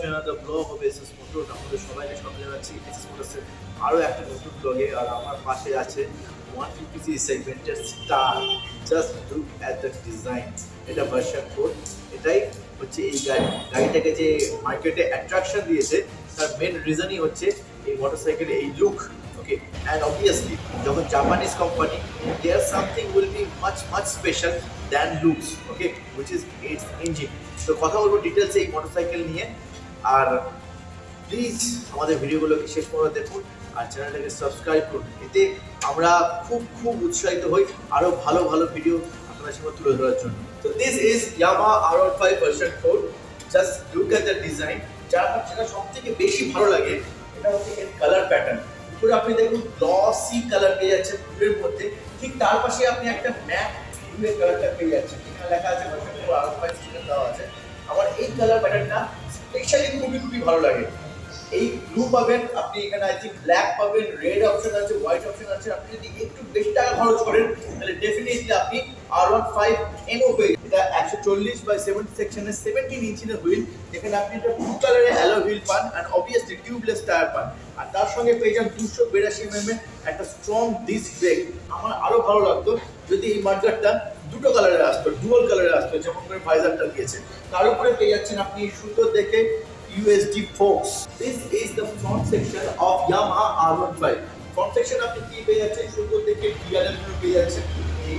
to another vlog of SS Motors. আমাদের সবাইকে স্বাগত জানাচ্ছি SS Motors এর আরো একটা নতুন ব্লগে। আর আমার পাশে আছে 150cc সেগমেন্টের star. Just look at the design. এটা ভার্সন 4। এটাই হচ্ছে এই গাড়িটাকে যে মার্কেটে অ্যাট্রাকশন দিয়েছে তার মেন রিজনই হচ্ছে এই মোটরসাইকেলের এই লুক। Okay, and obviously, যখন Japanese company, there something will be much special than looks, okay, which is its engine. So কথা বলবো ডিটেইলসে এই মোটরসাইকেল নিয়ে। আর প্লিজ আমাদের ভিডিওগুলোকে শেষ পর্যন্ত দেখুন আর চ্যানেলটাকে সাবস্ক্রাইব করুন। এতে আমরা খুব উৎসাহিত হই আরো ভালো ভিডিও আপনাদের সামনে তুলে ধরার জন্য। So this is Yamaha R15 version 4. Just look at the design. যেটা সবথেকে বেশি ভালো লাগে এটা হচ্ছে এর কালার প্যাটার্ন। পুরো আপনি দেখুন গ্লসি কালার পেয়ে যাচ্ছেন ফুলের মধ্যে, ঠিক তার পাশে আপনি একটা ম্যাট ফুলের কালারটা পেয়ে যাচ্ছেন। এখানে লেখা আছে ভার্সন 4 R15 স্টিকার দেওয়া আছে। আমার এই কালার প্যাটার্নটা স্পেশালি খুবই ভালো লাগে। এই ব্লু পাবেন আপনি, এখানে আই থিঙ্ক ব্ল্যাক পাবেন, রেড অপশন আছে, হোয়াইট অপশন আছে। আপনি যদি একটু বেশি টাকা খরচ করেন তাহলে ডেফিনেটলি আপনি R15 NO পেয়ে। এটা 140/70 সেকশনের 17 ইঞ্চির হুইল। এখানে আপনি একটা ব্লু কালারের অ্যালয় হুইল পান আর অবভিয়াসলি টিউবলেস টায়ার পান। আর তার সঙ্গে পেয়ে যান 282 mm একটা স্ট্রং ডিস্ক ব্রেক। আমার আরো ভালো লাগতো যদি এই মার্কারটা দুটো কালারে আসতো, ডুয়াল কালারে আসতো, যেমন করে ভাইজারটা দিয়েছে। তার উপরে পেয়ে যাচ্ছেন আপনি সুন্দর দেখে USD forks. This is the front section of Yamaha R15. Front section আপনি কি পেয়ে যাচ্ছেন, সুন্দর দেখে DRL গুলো পেয়ে যাচ্ছেন, এই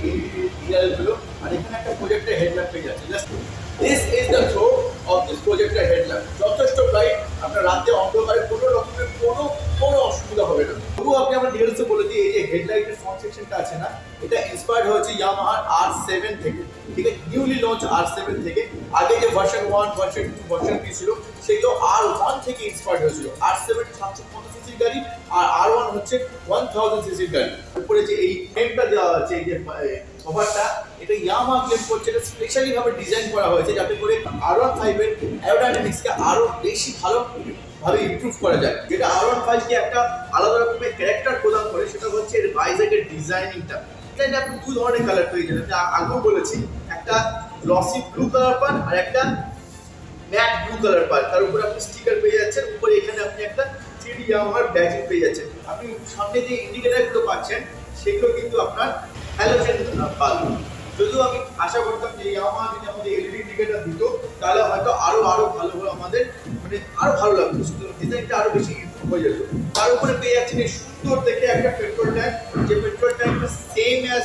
DRL গুলো। আর এখানে একটা প্রজেক্টর হেডল্যাম্প পেয়ে যাচ্ছে। This is the throw of this projector headlamp. যথেষ্ট ব্রাইট, আপনার রাতে অন্ধকারে কোনো রকমের কোনো অসুবিধা হবে না। তবুও আপনি আমরা ডিটেইলসে বলে দিই, এই যে হেডলাইটের ফ্রন্ট সেকশনটা আছে না, এটা ইন্সপায়ার্ড হয়েছে Yamaha R7 থেকে, ঠিক আছে, নিউলি লঞ্চ R7 থেকে। আগে যে ভার্সন 1, ভার্সন 2, ভার্সন 3 ছিল সেগুলো R1 থেকে ইন্সপায়ার্ড হয়েছিল। R7 750 সিসির গাড়ি আর R1 হচ্ছে 1000 সিসির গাড়ি। উপরে যে এই ফ্রেমটা দেওয়া আছে, এই যে কভারটা, এটা Yamaha ক্লেম করছে এটা স্পেশালি ভাবে ডিজাইন করা হয়েছে যাতে করে R15 এর অ্যারোডাইনামিক্সকে আরো বেশি ভাবে ইমপ্রুভ করা যায়। যেটা R15 কে একটা আলাদা রকমের ক্যারেক্টার প্রদান করে সেটা হচ্ছে এর বাইজ্যাকের ডিজাইনিংটা। এটা আপনি দু ধরনের কালার পেয়ে যাবেন, আমি আগেও বলেছি, একটা গ্লসি ব্লু কালার পান আর একটা ম্যাট ব্লু কালার পান। তার উপরে আপনি স্টিকার পেয়ে যাচ্ছেন, উপরে এখানে আপনি একটা 3D Yamaha ব্যাজিং পেয়ে যাচ্ছেন। আপনি সামনে যে ইন্ডিকেটরগুলো পাচ্ছেন সেগুলো কিন্তু আপনার হ্যালোজেন বাল্ব। যদিও আমি আশা করতাম যে Yamaha যদি আমাদের এলইডি ইন্ডিকেটর দিত তাহলে হয়তো আরো ভালো আমাদের আরো ভালো লাগতো, ডিজাইনটা আরো বেশি ইমপ্রুভ হয়ে যেত। তার উপরে পেয়ে যাচ্ছেন এই সুন্দর দেখে একটা পেট্রোল ট্যাঙ্ক, যে পেট্রোল ট্যাঙ্কটা সেম অ্যাজ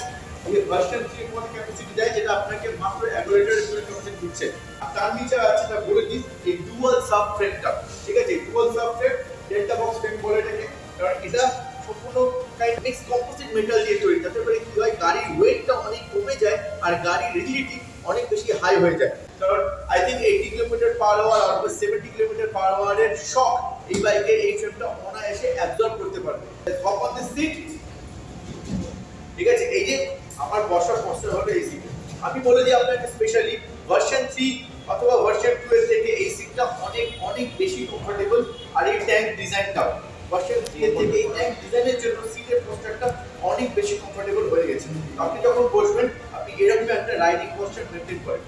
ভার্সন 3 মতো ক্যাপাসিটি দেয়, যেটা আপনাকে মাত্র 11 লিটারের ক্যাপাসিটি দিচ্ছে। আর তার নিচে আছে তা বলে দিই এই ডুয়াল সাব ফ্রেমটা, ঠিক আছে, dual sub frame, delta box frame বলে এটাকে, কারণ এটা সম্পূর্ণ মিক্স কম্পোজিট মেটাল দিয়ে তৈরি, যাতে করে কি হয় গাড়ির ওয়েটটা অনেক কমে যায় আর গাড়ির রিজিডিটি অনেক বেশি হাই হয়ে যায়। কারণ I think 80 kilometre per hour আর 70 কিলোমিটার পার আওয়ারের শক এই বাইকের এই ফ্রেমটা অনায়াসে অ্যাবজর্ব করতে পারবে। হপ অন দ্য সিট, ঠিক আছে, এই যে আমার বসার পছন্দ হবে এই সিট। আমি বলে দিই আপনাকে স্পেশালি ভার্সন 3 অথবা ভার্সন 2 এর থেকে এই সিটটা অনেক বেশি কমফোর্টেবল। আর এই ট্যাঙ্ক ডিজাইনটাও ভার্সন 3 এর থেকে এই ট্যাঙ্ক ডিজাইনের জন্য সিটের পোস্টারটা অনেক বেশি কমফোর্টেবল হয়ে গেছে। আপনি যখন বসবেন আপনি এরকম একটা রাইডিং পোস্টার মেইনটেইন করেন।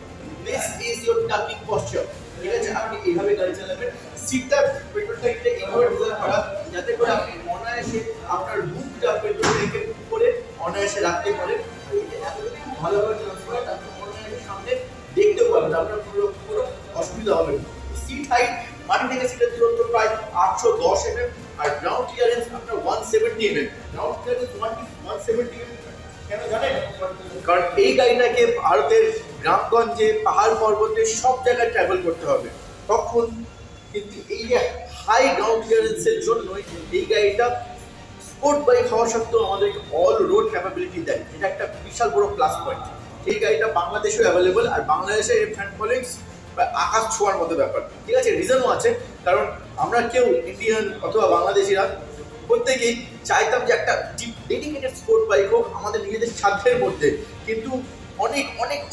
This is your talking poster, ঠিক আছে, আপনি এইভাবে গাড়ি চালাবেন। সিটটা পেট্রোল ট্যাঙ্কটা এইভাবে ডিজাইন করা যাতে করে আপনি অনায়াসে আপনার বুকটা পেট্রোল ট্যাঙ্কের উপরে অনায়াসে রাখতে পারেন। ভালোভাবে ট্রান্সফার আপনি অনায়াসে সামনে দেখতেও পারবেন, আপনার কোনো অসুবিধা হবে না। সিট হাইট মাটি থেকে সিটের দূরত্ব প্রায় 810 mm আর গ্রাউন্ড ক্লিয়ারেন্স আপনার 170 mm। গ্রাউন্ড ক্লিয়ারেন্স 170 mm কেন জানেন? কারণ এই গাড়িটাকে ভারতের গ্রামগঞ্জে পাহাড় পর্বতে সব জায়গায় ট্রাভেল করতে হবে, তখন কিন্তু এই যে হাই গ্রাউন্ড ক্লিয়ারেন্সের জন্যই এই গাড়িটা স্পোর্ট বাইক হওয়া সত্ত্বেও আমাদেরকে অল রোড ক্যাপাবিলিটি দেয়। এটা একটা বিশাল বড় প্লাস পয়েন্ট। এই গাড়িটা বাংলাদেশেও অ্যাভেলেবল আর বাংলাদেশে এর ফ্যান ফলোইংস আকাশ ছোঁয়ার মতো ব্যাপার, ঠিক আছে। রিজনও আছে, কারণ আমরা কেউ ইন্ডিয়ান অথবা বাংলাদেশিরা প্রত্যেকেই চাইতাম যে একটা ডেডিকেটেড স্পোর্ট বাইক হোক আমাদের নিজেদের সাধ্যের মধ্যে। কিন্তু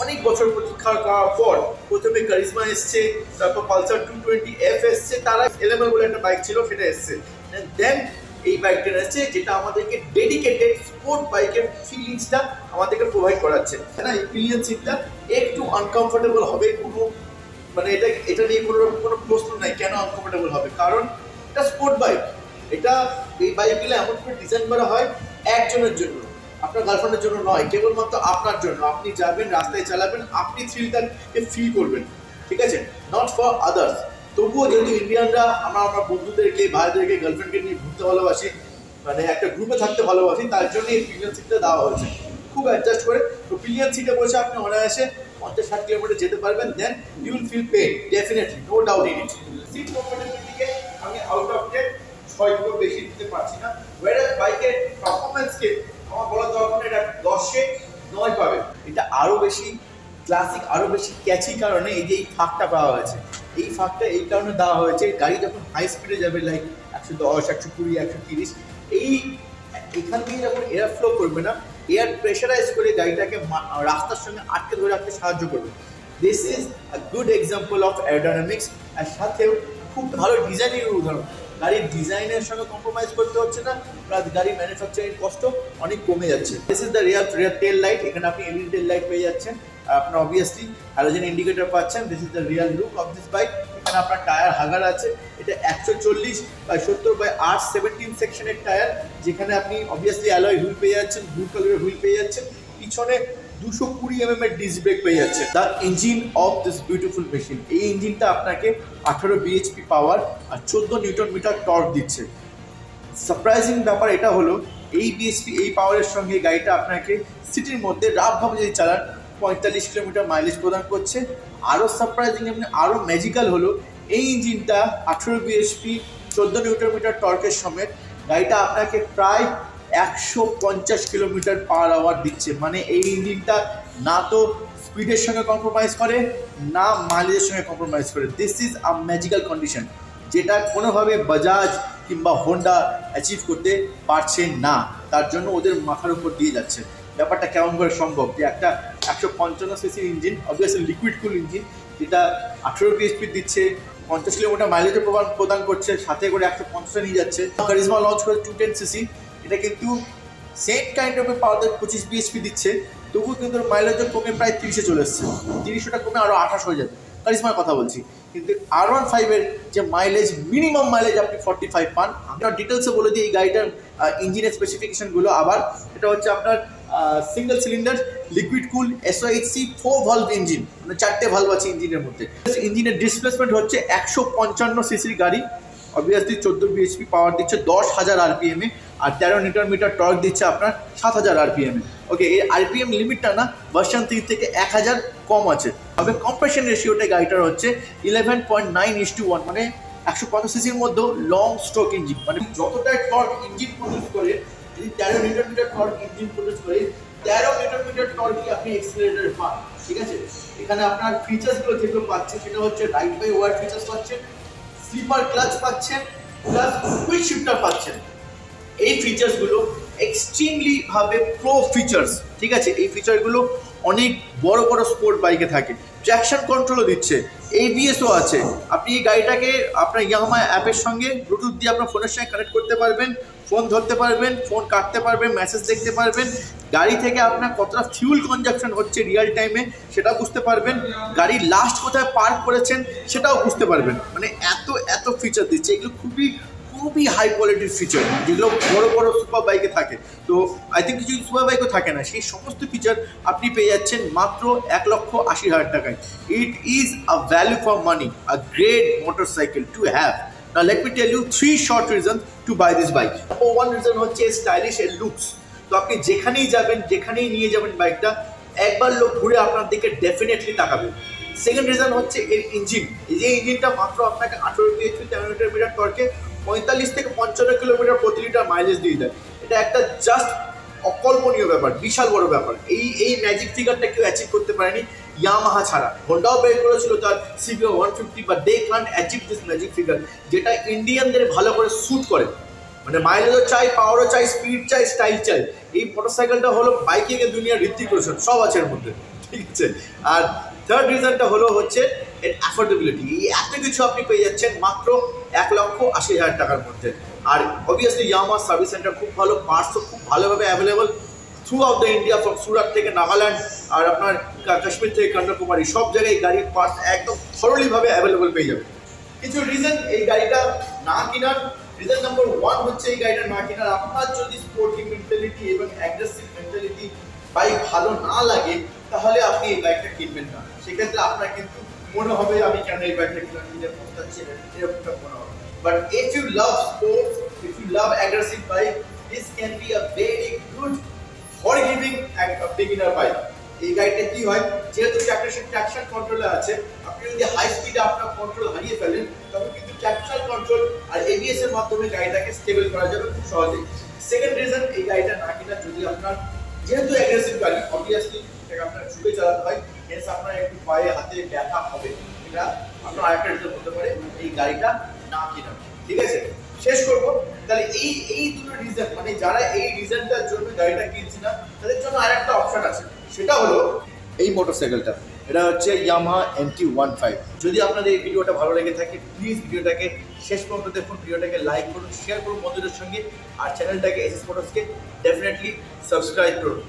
অনেক বছর প্রতীক্ষা করার পর প্রথমে কারিজমা এসছে, তারপর পালসার 220F এসছে, তারা এলএমএল বলে একটা বাইক ছিল সেটা এসছে, দেন এই বাইকটা এসছে যেটা আমাদেরকে ডেডিকেটেড স্পোর্ট বাইকের ফিলিংসটা আমাদেরকে প্রোভাইড করাচ্ছে। না, এই পিলিয়ন সিটটা একটু আনকমফোর্টেবল হবে কোনো মানে এটা নিয়ে কোনো প্রশ্ন নাই কেন আনকমফোর্টেবল হবে, কারণ এটা স্পোর্ট বাইক। এটা এই বাইকগুলো এমন করে ডিজাইন করা হয় একজনের জন্য, আপনার গার্লফ্রেন্ডের জন্য নয়, কেবলমাত্র আপনার জন্য। আপনি যাবেন, রাস্তায় চালাবেন, আপনি থ্রিলটাকে ফিল করবেন, ঠিক আছে, নট ফর আদার্স। তবুও যেহেতু ইন্ডিয়ানরা আমরা বন্ধুদেরকে, ভাইদেরকে, গার্লফ্রেন্ডকে নিয়ে ঘুরতে ভালোবাসি, মানে একটা গ্রুপে থাকতে ভালোবাসি, তার জন্য এই পিলিয়ন সিটটা দেওয়া হয়েছে খুব অ্যাডজাস্ট করে। তো পিলিয়ন সিটে বসে আপনি অনায়াসে 50-60 কিলোমিটার যেতে পারবেন, then you will feel pain, definitely, no doubt in it. Seat কমফোর্টেবিলিটিকে আমি আউট অফ 10 6 থেকে বেশি দিতে পারছি না, ওয়ারাস বাইকের পারফরম্যান্সকে আমার বলা দরকার এটা 10-এ 9 পাবে। এটা আরো বেশি ক্লাসিক, আরো বেশি ক্যাচি কারণে এই যে এই ফাঁকটা পাওয়া হয়েছে। এই ফাঁকটা এই কারণে দেওয়া হয়েছে, গাড়ি যখন হাই স্পিডে যাবে, লাইক 110, 120, 130, এইখান থেকে যখন এয়ার ফ্লো করবে না, এয়ার প্রেশারাইজ করে গাড়িটাকে রাস্তার সঙ্গে আটকে ধরে রাখতে সাহায্য করবে। This is a good example of aerodynamics. আর সাথেও খুব ভালো ডিজাইনের উদাহরণ। গাড়ির ডিজাইনের সঙ্গে কম্প্রোমাইজ করতে হচ্ছে না, প্লাস গাড়ির ম্যানুফ্যাকচারিং কষ্ট অনেক কমে যাচ্ছে। This is the rear tell light. এখানে আপনি এলইডি টেল লাইট পেয়ে যাচ্ছেন, আর আপনার অবভিয়াসলি হ্যালোজেন ইন্ডিকেটর পাচ্ছেন। This is the Real look of this bike. এখানে আপনার টায়ার হাগার আছে, এটা 140/70/8 17 সেকশনের টায়ার, যেখানে আপনি অবভিয়াসলি অ্যালয় হুইল পেয়ে যাচ্ছেন, ব্লু কালারের হুইল পেয়ে যাচ্ছেন, পিছনে 220 mm এর ডিস্ক ব্রেক পেয়ে যাচ্ছে। The engine of this beautiful machine, এই ইঞ্জিনটা আপনাকে 18 bhp পাওয়ার আর 14 নিউটন মিটার টর্ক দিচ্ছে। সারপ্রাইজিং ব্যাপার এটা হলো, এই বিএসপি, এই পাওয়ারের সঙ্গে গাড়িটা আপনাকে সিটির মধ্যে রাফভাবে যদি চালান 45 কিলোমিটার মাইলেজ প্রদান করছে। আরও সারপ্রাইজিং এবং আরও ম্যাজিক্যাল হলো, এই ইঞ্জিনটা 18 bhp 14 নিউটন মিটার টর্কের সমেত গাড়িটা আপনাকে প্রায় 150 কিলোমিটার পার আওয়ার দিচ্ছে। মানে এই ইঞ্জিনটা না তো স্পিডের সঙ্গে কম্প্রোমাইজ করে, না মাইলেজের সঙ্গে কম্প্রোমাইজ করে। This is a magical condition, যেটা কোনোভাবে বাজাজ কিংবা হোন্ডা অ্যাচিভ করতে পারছে না, তার জন্য ওদের মাথার উপর দিয়ে যাচ্ছে। ব্যাপারটা কেমন করে সম্ভব যে একটা 155 সিসির ইঞ্জিন, অবভিয়াসলি লিকুইড কুল ইঞ্জিন, যেটা 18 bhp দিচ্ছে, 50 কিলোমিটার মাইলেজে প্রদান করছে, সাথে করে 150 নিয়ে যাচ্ছে। কারিজমা লঞ্চ করে 210 সিসি, এটা কিন্তু same kind of power 25 bhp দিচ্ছে, তবুও কিন্তু মাইলেজও কমে প্রায় 30-এ চলে এসছে। 30টা কমে আরও 28 হয়ে যাবে, কারিজমার কথা বলছি। কিন্তু R15 এর যে মাইলেজ, মিনিমাম মাইলেজ আপনি 45 পান। আপনার ডিটেলসে বলে দিই এই গাড়িটার ইঞ্জিনের স্পেসিফিকেশনগুলো। আবার এটা হচ্ছে আপনার সিঙ্গেল সিলিন্ডার লিকুইড কুল SOHC 4 ভালভ ইঞ্জিন, মানে 4টে ভালভ আছে ইঞ্জিনের মধ্যে। ইঞ্জিনের ডিসপ্লেসমেন্ট হচ্ছে 155 সিসির গাড়ি, অবভিয়াসলি 14 bhp পাওয়ার দিচ্ছে 10,000 RPM-এ, আর 13 নিউটন মিটার টর্ক দিচ্ছে আপনার 7,000 RPM-এ। ওকে, এই RPM লিমিটটা না ভার্সন 3 থেকে 1000 কম আছে। তবে কম্প্রেশন রেশিওটা গাড়িটার হচ্ছে 11.9:1, মানে 150 সিসির মধ্যেও লং স্ট্রোক ইঞ্জিন। মানে যতটা টর্ক ইঞ্জিন প্রডিউস করে, যদি 13 newton metre torque engine produce করে, 13 নিউটন মিটার টর্কই আপনি এক্সিলারেটর পান, ঠিক আছে। এখানে আপনার ফিচার্সগুলো যেগুলো পাচ্ছেন সেটা হচ্ছে রাইট বাই ওয়ার ফিচার্স পাচ্ছেন, স্লিপার ক্লাচ পাচ্ছেন, প্লাস কুইক শিফটার পাচ্ছেন। এই ফিচার্সগুলো এক্সট্রিমলি ভাবে প্রো ফিচার্স, ঠিক আছে। এই ফিচারগুলো অনেক বড় বড় স্পোর্ট বাইকে থাকে। ট্র্যাকশন কন্ট্রোলও দিচ্ছে, ABS-ও আছে। আপনি এই গাড়িটাকে আপনার ইয়ামাহা অ্যাপের সঙ্গে ব্লুটুথ দিয়ে আপনার ফোনের সঙ্গে কানেক্ট করতে পারবেন, ফোন ধরতে পারবেন, ফোন কাটতে পারবেন, মেসেজ দেখতে পারবেন, গাড়ি থেকে আপনার কতটা ফিউল কনজাম্পশন হচ্ছে রিয়েল টাইমে সেটাও বুঝতে পারবেন, গাড়ি লাস্ট কোথায় পার্ক করেছেন সেটাও বুঝতে পারবেন। মানে এত ফিচার দিচ্ছে, এগুলো খুবই হাই কোয়ালিটির ফিচার, যেগুলো বড় বড় সুপার বাইকে থাকে। তো আই থিঙ্ক কিছু সুপার বাইকও থাকে না, সেই সমস্ত ফিচার আপনি পেয়ে যাচ্ছেন মাত্র 1,80,000 টাকায়। It is a value for money, a great motorcycle to have. Now let me tell you 3 short reasons to buy this bike. One reason হচ্ছে স্টাইলিশ এর লুকস। তো আপনি যেখানেই যাবেন, যেখানেই নিয়ে যাবেন বাইকটা, একবার লোক ঘুরে আপনার দিকে ডেফিনেটলি তাকাবে। সেকেন্ড রিজন হচ্ছে এর ইঞ্জিন। এই যে ইঞ্জিনটা মাত্র আপনাকে 18 bhp 13 নিউটন মিটার টর্কে 45 থেকে 55 কিলোমিটার প্রতি লিটার মাইলেজ দিয়ে দেয়। এটা একটা জাস্ট অকল্পনীয় ব্যাপার, বিশাল বড় ব্যাপার। এই ম্যাজিক ফিগারটা কেউ অ্যাচিভ করতে পারেনি ইয়ামাহা ছাড়া। হোন্ডাও বের করেছিল তার CBR 150, বা they can't achieve this magic figure, যেটা ইন্ডিয়ানদের ভালো করে স্যুট করে। মানে মাইলেজও চাই, পাওয়ারও চাই, স্পিড চাই, স্টাইল চাই। এই মোটরসাইকেলটা হলো বাইকিং এর দুনিয়ার ঋত্বিক রোশন, সব আছে এর মধ্যে, ঠিক আছে। আর থার্ড রিজনটা হচ্ছে এর অ্যাফোর্ডেবিলিটি। এই এত কিছু আপনি পেয়ে যাচ্ছেন মাত্র 1,80,000 টাকার মধ্যে। আর অবভিয়াসলি ইয়ামাহা সার্ভিস সেন্টার খুব ভালো, পার্টসও খুব ভালোভাবে available. Through out the India, from Surat থেকে নাগাল্যান্ড আর আপনার কাশ্মীর থেকে কন্যাকুমারী, সব জায়গায় এই গাড়ির পার্টস একদম থরলিভাবে অ্যাভেলেবল পেয়ে যাবে। কিছু রিজন এই গাড়িটা না কেনার, রিজন নাম্বার 1 হচ্ছে এই গাড়িটা না কেনার, আপনার যদি স্পোর্টিং মেন্টালিটি এবং অ্যাগ্রেসিভ মেন্টালিটি বাইক ভালো না লাগে তাহলে আপনি এই বাইকটা কিনবেন না। সেক্ষেত্রে আপনার কিন্তু মনে হবে আমি কেন এই বাইকটা কিনলাম, নিজের পৌঁছাচ্ছি এরকমটা মনে হবে। But if you love sports, if you love aggressive bike, this can be a very good forgiving beginner bike. এই গাড়িটা কি হয়, যেহেতু ট্র্যাকশন কন্ট্রোলে আছে, আপনি যদি হাই স্পিডে আপনার কন্ট্রোল হারিয়ে ফেলেন তবে কিন্তু ট্র্যাকশন কন্ট্রোল আর এবিএস এর মাধ্যমে গাড়িটাকে স্টেবল করা যাবে খুব সহজেই। সেকেন্ড রিজন এই গাড়িটা না কিনা, যদি আপনার যেহেতু অ্যাগ্রেসিভ গাড়ি অবভিয়াসলি এটাকে আপনার ঝুঁকে চালাতে হয়, হেন্স আপনার একটু পায়ে হাতে ব্যথা হবে, এটা আপনার আরেকটা রিজন হতে পারে এই গাড়িটা না কিনা। ঠিক আছে, শেষ করব তাহলে এই দুটো রিজন, মানে যারা এই রিজনটার জন্য গাড়িটা কিনছে না তাদের জন্য আরেকটা অপশন আছে, সেটা হলো এই মোটরসাইকেলটা। এটা হচ্ছে ইয়ামাহা MT-15। যদি আপনাদের এই ভিডিওটা ভালো লেগে থাকে প্লিজ ভিডিওটাকে শেষ পর্যন্ত দেখুন, ভিডিওটাকে লাইক করুন, শেয়ার করুন বন্ধুদের সঙ্গে, আর চ্যানেলটাকে এসএস মোটরসকে ডেফিনেটলি সাবস্ক্রাইব করুন।